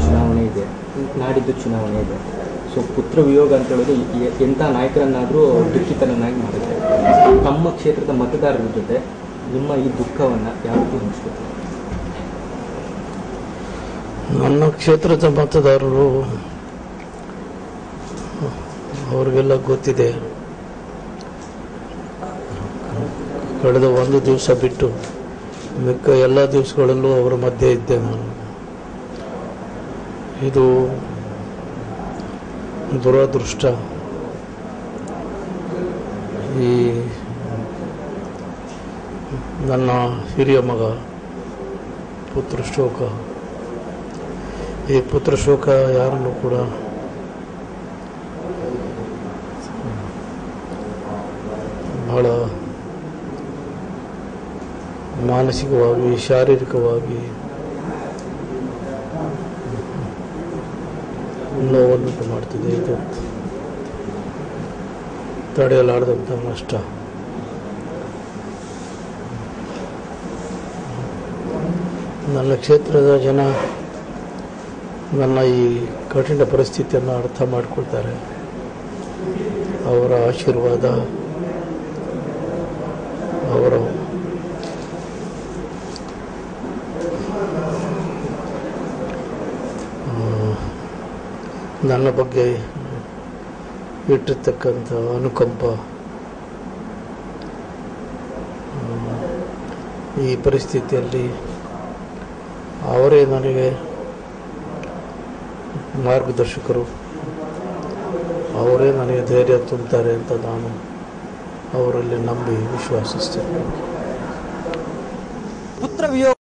ಚುನಾವಣೆ ಇದೆ, ನಾಡಿದ್ದು ಚುನಾವಣೆ ಇದೆ. ಸೊ ಪುತ್ರ ವಿಯೋಗ ಅಂತ ಹೇಳೋದು ಎಂಥ ನಾಯಕರನ್ನಾದರೂ ದುಃಖಿತನನ್ನಾಗಿ ಮಾಡುತ್ತೆ. ತಮ್ಮ ಕ್ಷೇತ್ರದ ಮತದಾರರ ಜೊತೆ ನಿಮ್ಮ ಈ ದುಃಖವನ್ನು ಯಾವ ರೀತಿ ಹಂಚ್ಕೊಳ್ತಾರೆ? ನನ್ನ ಕ್ಷೇತ್ರದ ಮತದಾರರು ಅವ್ರಿಗೆಲ್ಲ ಗೊತ್ತಿದೆ. ಕಳೆದ ಒಂದು ದಿವಸ ಬಿಟ್ಟು ಮಿಕ್ಕ ಎಲ್ಲ ದಿವಸಗಳಲ್ಲೂ ಅವರ ಮಧ್ಯೆ ಇದ್ದೆ ನಾನು. ಇದು ದುರದೃಷ್ಟ. ಈ ನನ್ನ ಹಿರಿಯ ಮಗ ಪುತ್ರಶೋಕ, ಈ ಪುತ್ರಶೋಕ ಯಾರನ್ನು ಕೂಡ ಬಹಳ ಮಾನಸಿಕವಾಗಿ, ಶಾರೀರಿಕವಾಗಿ ನೋವನ್ನುಂಟು ಮಾಡ್ತಿದೆ. ಇದು ತಡೆಯಲಾರದಂಥ ನಷ್ಟ. ನನ್ನ ಕ್ಷೇತ್ರದ ಜನ ನನ್ನ ಈ ಕಠಿಣ ಪರಿಸ್ಥಿತಿಯನ್ನು ಅರ್ಥ ಮಾಡಿಕೊಳ್ತಾರೆ. ಅವರ ಆಶೀರ್ವಾದ, ಅವರ ನನ್ನ ಬಗ್ಗೆ ಇಟ್ಟಿರ್ತಕ್ಕಂಥ ಅನುಕಂಪ, ಈ ಪರಿಸ್ಥಿತಿಯಲ್ಲಿ ಅವರೇ ನನಗೆ ಮಾರ್ಗದರ್ಶಕರು, ಅವರೇ ನನಗೆ ಧೈರ್ಯ ತುಂಬುತ್ತಾರೆ ಅಂತ ನಾನು ಅವರಲ್ಲಿ ನಂಬಿ ವಿಶ್ವಾಸಿಸ್ತೇನೆ. ಪುತ್ರ ವಿಯೋಗ